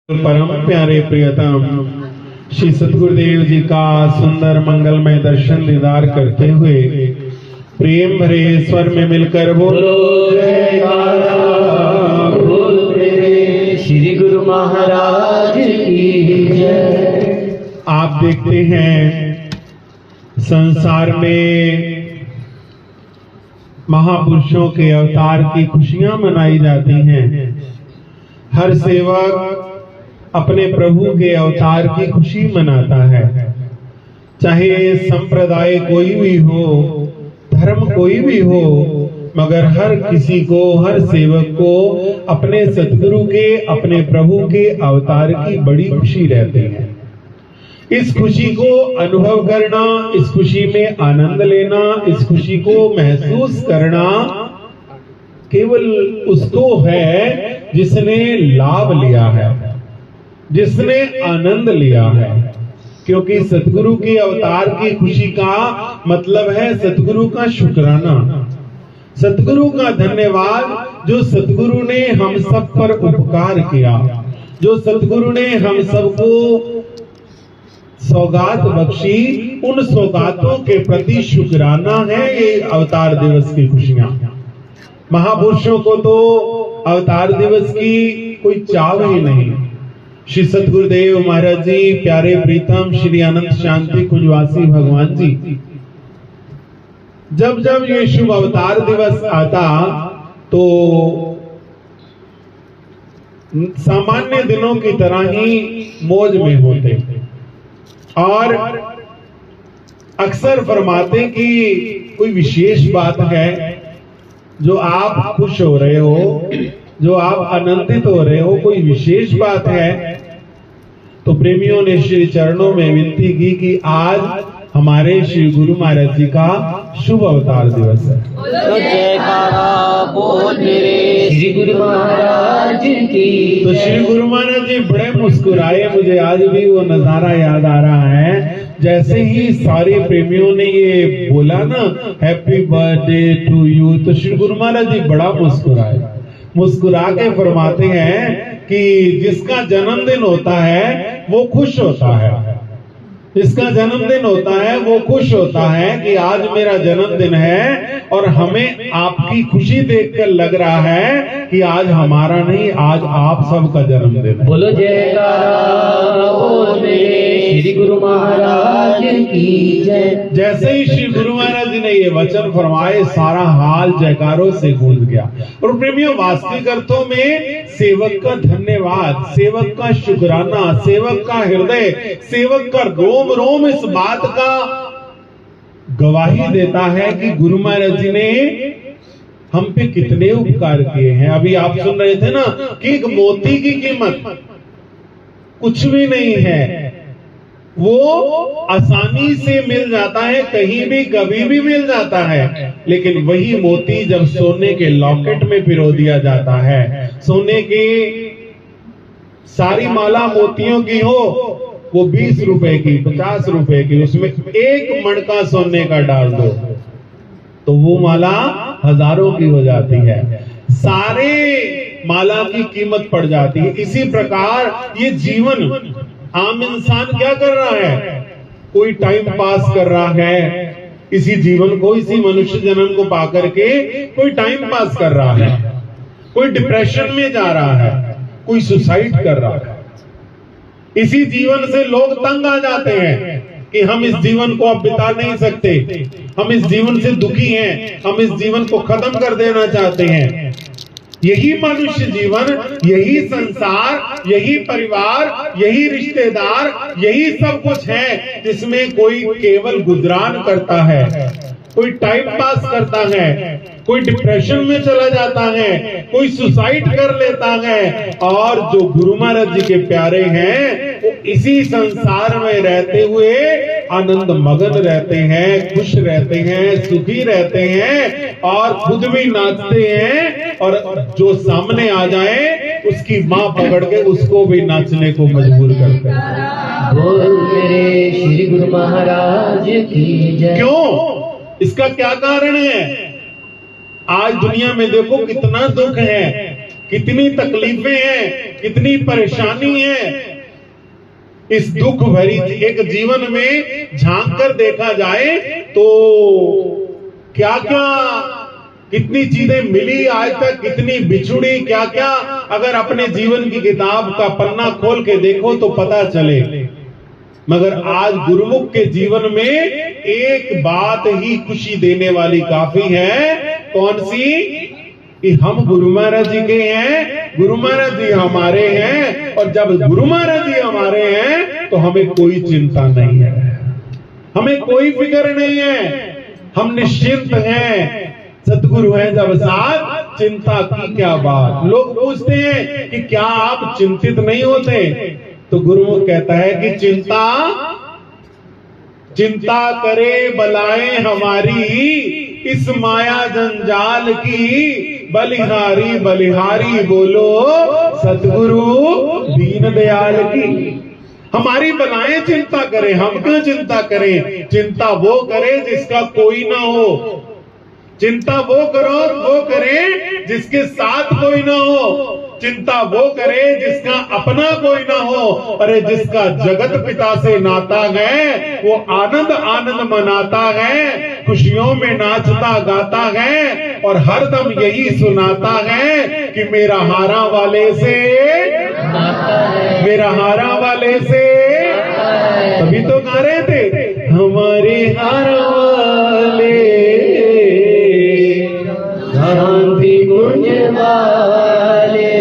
परम प्यारे प्रियतम श्री सतगुरुदेव जी का सुंदर मंगलमय दर्शन दीदार करते हुए प्रेम भरे स्वर में मिलकर बोलो जयकारा, बोलो मेरे श्री गुरु महाराज की जय। आप देखते हैं संसार में महापुरुषों के अवतार की खुशियां मनाई जाती हैं। हर सेवक अपने प्रभु के अवतार की खुशी मनाता है, चाहे संप्रदाय कोई भी हो, धर्म कोई भी हो, मगर हर किसी को, हर सेवक को अपने सतगुरु के, अपने प्रभु के अवतार की बड़ी खुशी रहती है। इस खुशी को अनुभव करना, इस खुशी में आनंद लेना, इस खुशी को महसूस करना केवल उसको है जिसने लाभ लिया है, जिसने आनंद लिया है। क्योंकि सतगुरु के अवतार की खुशी का मतलब है सतगुरु का शुक्राना, सतगुरु का धन्यवाद, जो सतगुरु ने हम सब पर उपकार किया, जो सतगुरु ने हम सबको सौगात बख्शी, उन सौगातों के प्रति शुक्राना है ये अवतार दिवस की खुशियां। महापुरुषों को तो अवतार दिवस की कोई चाव ही नहीं। श्री सतगुरुदेव महाराज जी, प्यारे प्रीतम श्री अनंत शांति कुंजवासी भगवान जी, जब जब ये शुभ अवतार दिवस आता तो सामान्य दिनों की तरह ही मौज में होते और अक्सर फरमाते कि कोई विशेष बात है जो आप खुश हो रहे हो, जो आप आनंदित हो रहे हो, कोई विशेष बात है। तो प्रेमियों ने श्री चरणों में विनती की कि आज हमारे श्री गुरु महाराज जी का शुभ अवतार दिवस है। तो जयकारा बोल मेरे श्री गुरु महाराज की। तो श्री गुरु महाराज जी बड़े मुस्कुराए। मुझे आज भी वो नजारा याद आ रहा है, जैसे ही सारे प्रेमियों ने ये बोला ना हैप्पी बर्थडे टू यू, तो श्री गुरु महाराज जी बड़ा मुस्कुराए। मुस्कुरा के फरमाते हैं कि जिसका जन्मदिन होता है वो खुश होता है, जिसका जन्मदिन होता है वो खुश होता है कि आज मेरा जन्मदिन है और हमें आपकी खुशी देखकर लग रहा है कि आज हमारा नहीं, आज आप सबका जन्मदिन है। बोलो जयकारा बोल मेरे श्री गुरु महाराज की जय। जैसे ही श्री गुरु महाराज जी ने ये वचन फरमाए, सारा हाल जयकारों से गूंज गया। और प्रेमियों, वास्तविक अर्थों में सेवक का धन्यवाद, सेवक का शुक्राना, सेवक का हृदय, सेवक का रोम रोम इस बात का गवाही देता है कि गुरु महाराज जी ने हम पे कितने उपकार किए हैं। अभी आप सुन रहे थे ना कि एक मोती की कीमत कुछ भी नहीं है, वो आसानी से मिल जाता है, कहीं भी कभी भी मिल जाता है। लेकिन वही मोती जब सोने के लॉकेट में पिरो दिया जाता है, सोने की सारी माला मोतियों की हो, वो 20 रुपए की, 50 रुपए की, उसमें एक मणका सोने का डाल दो तो वो माला हजारों की हो जाती है, सारे माला की कीमत पड़ जाती है। इसी प्रकार ये जीवन, आम इंसान क्या कर रहा है? कोई टाइम पास कर रहा है, इसी जीवन को, इसी मनुष्य जन्म को पाकर के कोई टाइम पास कर रहा है, कोई डिप्रेशन में जा रहा है, कोई सुसाइड कर रहा है। इसी जीवन से लोग तंग आ जाते हैं कि हम इस जीवन को अब बिता नहीं सकते, हम इस जीवन से दुखी हैं, हम इस जीवन को खत्म कर देना चाहते हैं। यही मनुष्य जीवन, यही संसार, यही परिवार, यही रिश्तेदार, यही सब कुछ है जिसमें कोई केवल गुजरान करता है, कोई टाइम पास करता है, कोई डिप्रेशन में चला जाता है, कोई सुसाइड कर लेता है। और जो गुरु महाराज जी के प्यारे हैं वो इसी संसार में रहते हुए आनंद मगन रहते हैं, खुश रहते हैं, सुखी रहते हैं और खुद भी नाचते हैं, और जो सामने आ जाए उसकी मां पकड़ के उसको भी नाचने को मजबूर करते हैं। बोल मेरे श्री गुरु महाराज की जय। क्यों? इसका क्या कारण है? आज दुनिया में देखो कितना दुख है कितनी तकलीफें हैं, कितनी परेशानी है। इस दुख भरी एक जीवन में झांक कर देखा जाए तो क्या क्या कितनी चीजें मिली आज तक, कितनी बिछुड़ी, क्या क्या अगर अपने जीवन की किताब का पन्ना खोल के देखो तो पता चले। मगर आज गुरुमुख के जीवन में एक बात ही खुशी देने वाली काफी है। कौन सी? कि हम गुरु महाराज जी के हैं, गुरु महाराज जी हमारे हैं, और जब गुरु महाराज जी हमारे हैं तो हमें कोई चिंता नहीं है, हमें कोई फिक्र नहीं है, हम निश्चिंत हैं। सतगुरु है जब साथ, चिंता की क्या बात। लोग पूछते हैं कि क्या आप चिंतित नहीं होते? तो गुरुमुख कहता है कि चिंता करे बलाएं हमारी, इस माया जंजाल की बलिहारी बलिहारी बोलो सतगुरु दीन दयाल की। हमारी बलाएं चिंता करे, हम क्यों चिंता करें? चिंता वो करे जिसका कोई ना हो, चिंता वो करे जिसके साथ कोई ना हो, चिंता वो करे जिसका अपना कोई ना हो। अरे जिसका जगत पिता से नाता है वो आनंद आनंद मनाता है, खुशियों में नाचता गाता है, और हरदम यही सुनाता है कि मेरा हारा वाले से मेरा हारा वाले से। तभी तो गा रहे थे हमारे हारा वाले शांति कुंज वाले।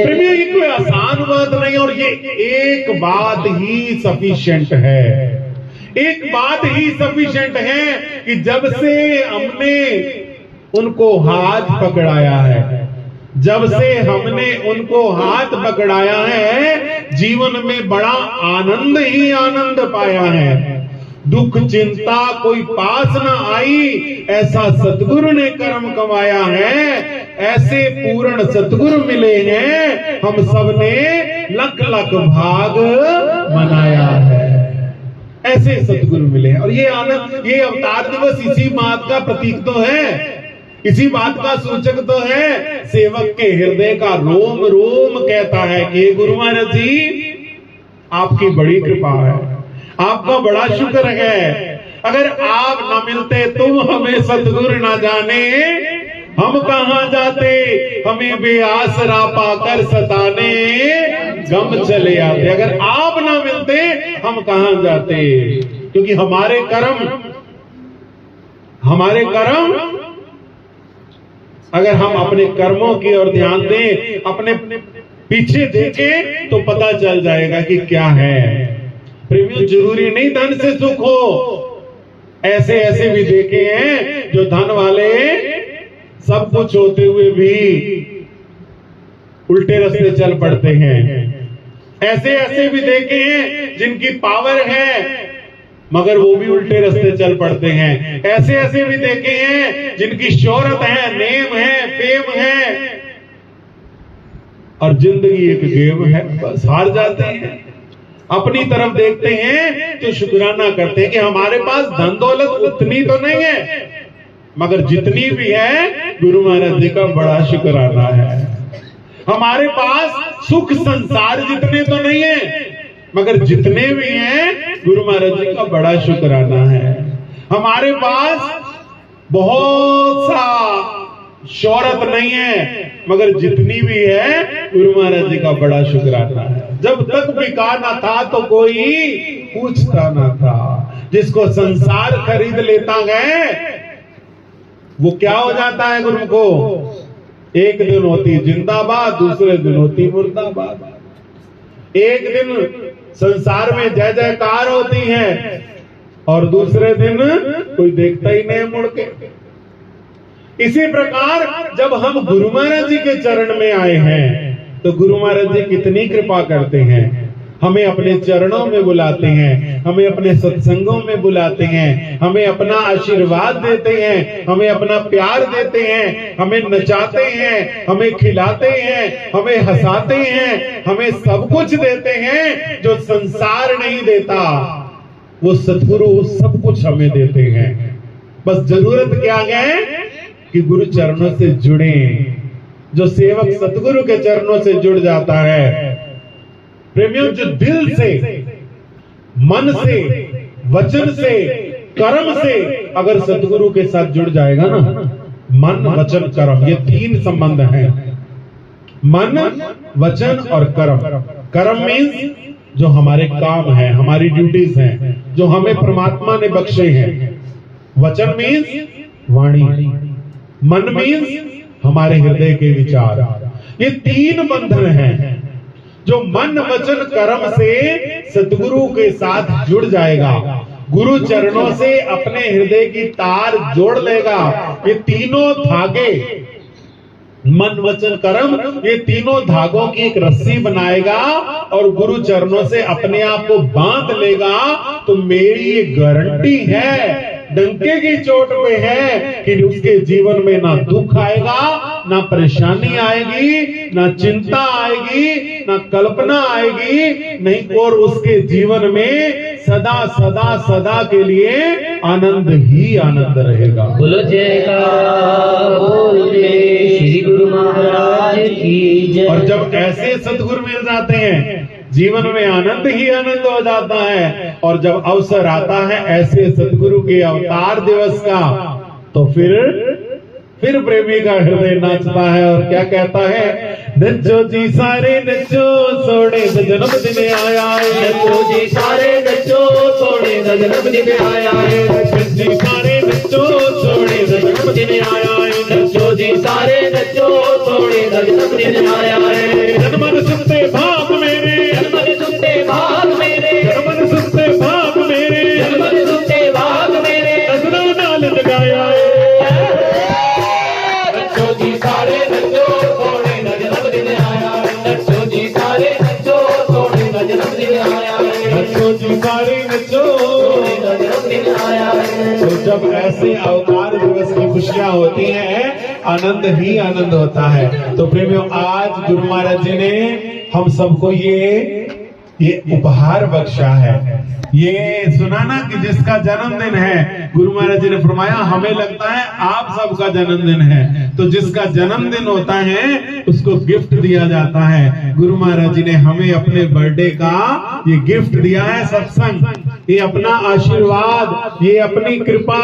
प्रेमियों, ये कोई आसान बात नहीं, और ये एक बात ही सफिशिएंट है, एक बात ही सफिशिएंट है कि जब से हमने उनको हाथ पकड़ाया है, जब से हमने उनको हाथ पकड़ाया है, जीवन में बड़ा आनंद ही आनंद पाया है। दुख चिंता कोई पास न आई, ऐसा सतगुरु ने कर्म कमाया है। ऐसे पूर्ण सतगुरु मिले हैं, हम सब ने लख लख भाग मनाया है। ऐसे सतगुरु मिले हैं, और ये आनंद, ये अवतार दिवस इसी बात का प्रतीक तो है, इसी बात का सूचक तो है। सेवक के हृदय का रोम रोम कहता है कि गुरु महाराज जी आपकी बड़ी कृपा है, आपका बड़ा शुक्र है। अगर आप न मिलते, तुम हमें सतगुरु ना जाने, हम कहां जाते, हमें बेआसरा पाकर सताने गम चले आते। अगर आप ना मिलते हम कहां जाते, क्योंकि हमारे कर्म अगर हम अपने कर्मों की ओर ध्यान दें, अपने पीछे देखें तो पता चल जाएगा कि क्या है। प्रेमियों, जरूरी नहीं धन से सुख हो, ऐसे ऐसे भी देखे हैं जो धन वाले सब कुछ होते हुए भी उल्टे रास्ते चल पड़ते हैं। ऐसे ऐसे भी देखे हैं जिनकी पावर है मगर वो भी उल्टे रास्ते चल पड़ते हैं। ऐसे ऐसे भी देखे हैं जिनकी शोहरत है, नेम है, फेम है, और जिंदगी एक गेम है, बस हार जाते हैं। अपनी तरफ देखते हैं तो शुक्राना करते हैं कि हमारे पास धन दौलत उतनी तो नहीं है, मगर जितनी भी है गुरु महाराज जी का बड़ा शुक्राना है। हमारे पास सुख संसार जितने तो नहीं है, मगर जितने भी हैं गुरु महाराज जी का बड़ा शुक्राना है। हमारे पास बहुत सा शोहरत नहीं है, मगर जितनी भी है गुरु महाराज जी का बड़ा शुक्राना है। जब तक बिका ना था तो कोई पूछता ना था, जिसको संसार खरीद लेता है वो क्या हो जाता है गुरु को? एक दिन होती जिंदाबाद, दूसरे दिन होती मुर्दाबाद। एक दिन संसार में जय जयकार होती है और दूसरे दिन कोई देखता ही नहीं मुड़ के। इसी प्रकार जब हम गुरु महाराज जी के चरण में आए हैं तो गुरु महाराज जी कितनी कृपा करते हैं, हमें अपने चरणों में बुलाते हैं, हमें अपने सत्संगों में बुलाते हैं, हमें अपना आशीर्वाद देते हैं, हमें अपना प्यार देते हैं, हमें नचाते हैं, हमें खिलाते हैं, हमें हंसाते हैं, हमें सब कुछ देते हैं जो संसार नहीं देता। वो सतगुरु सब कुछ हमें देते हैं। बस जरूरत क्या है कि गुरु चरणों से जुड़े, जो सेवक सतगुरु के चरणों से जुड़ जाता है, प्रेमियों, जो दिल से, मन से, वचन से, कर्म से अगर सतगुरु के साथ जुड़ जाएगा ना, मन वचन कर्म, ये 3 संबंध हैं। मन, वचन और कर्म। कर्म मीन्स जो हमारे काम है, हमारी ड्यूटीज हैं, जो हमें परमात्मा ने बख्शे हैं। वचन मीन्स वाणी, मन मीन्स हमारे हृदय के विचार। ये 3 बंधन हैं। जो मन वचन कर्म से सतगुरु के साथ जुड़ जाएगा, गुरु चरणों से अपने हृदय की तार जोड़ लेगा, ये तीनों धागे, मन वचन कर्म, ये तीनों धागों की एक रस्सी बनाएगा और गुरु चरणों से अपने आप को बांध लेगा, तो मेरी ये गारंटी है, डंके की चोट पे है कि उसके जीवन में ना दुख आएगा, ना परेशानी आएगी, ना चिंता आएगी, ना कल्पना आएगी, नहीं, और उसके जीवन में सदा सदा सदा के लिए आनंद ही आनंद रहेगा। बोलो जयकारा बोले श्री गुरु महाराज की जय। और जब ऐसे सद्गुरु मिल जाते हैं, जीवन में आनंद ही आनंद हो जाता है। और जब अवसर आता है ऐसे सद्गुरु के अवतार दिवस का, तो फिर प्रेमी का हृदय नाचता है और क्या कहता है, नचो जी सारे नचो, सोने दा जन्मदिन आया है, नचो जी सारे नचो, सोने दा जन्मदिन आया है, नचो जी सारे नचो, सोने दा जन्मदिन आया है, नचो जी सारे नचो, सोने दा जन्मदिन आया है। जनमन सुनते भाग मेरे, जनमन सुनते भाग मेरे, जनमन सुनते भाग मेरे, जनमन सुनते भाग मेरे, नजरा नाल लगाया है। नचो जी सारे नचो, सोने दा जन्मदिन आया है, नचो जी सारे नचो, सोने दा जन्मदिन आया है, नचो जी सारे नचो, सोने दा जन्मदिन आया है। तो जब ऐसे अवतार दिवस की खुशियां होती हैं, आनंद ही आनंद होता है। तो प्रेमियों, आज गुरु महाराज जी ने हम सबको ये उपहार बख्शा है। ये सुना ना कि जिसका जन्मदिन है, गुरु महाराज जी ने फरमाया, हमें लगता है आप सबका जन्मदिन है, तो जिसका जन्मदिन होता है उसको गिफ्ट दिया जाता है। गुरु महाराज जी ने हमें अपने बर्थडे का ये गिफ्ट दिया है, सत्संग, ये अपना आशीर्वाद, ये अपनी कृपा,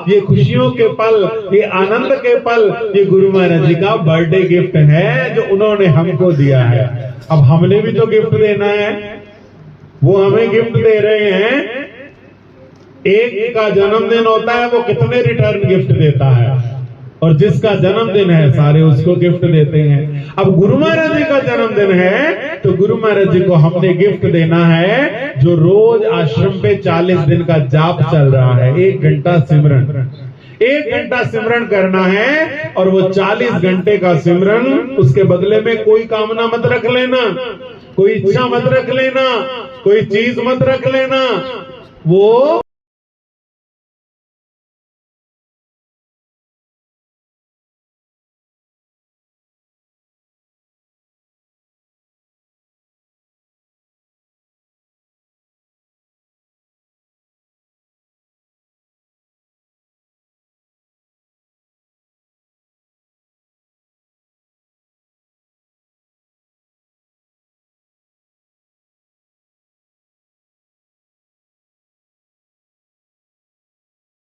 ये खुशियों के पल, ये आनंद के पल, ये गुरु महाराज जी का बर्थडे गिफ्ट है जो उन्होंने हमको दिया है। अब हमने भी जो गिफ्ट देना है वो हमें गिफ्ट दे रहे हैं। एक का जन्मदिन होता है, वो कितने रिटर्न गिफ्ट देता है, और जिसका जन्मदिन है सारे उसको गिफ्ट देते हैं। अब गुरु महाराज जी का जन्मदिन है, तो गुरु महाराज जी को हमने गिफ्ट देना है जो रोज आश्रम पे 40 दिन का जाप चल रहा है, 1 घंटा सिमरन, 1 घंटा सिमरन करना है। और वो 40 घंटे का सिमरन, उसके बदले में कोई कामना मत रख लेना, कोई इच्छा मत रख लेना, कोई चीज मत रख लेना, वो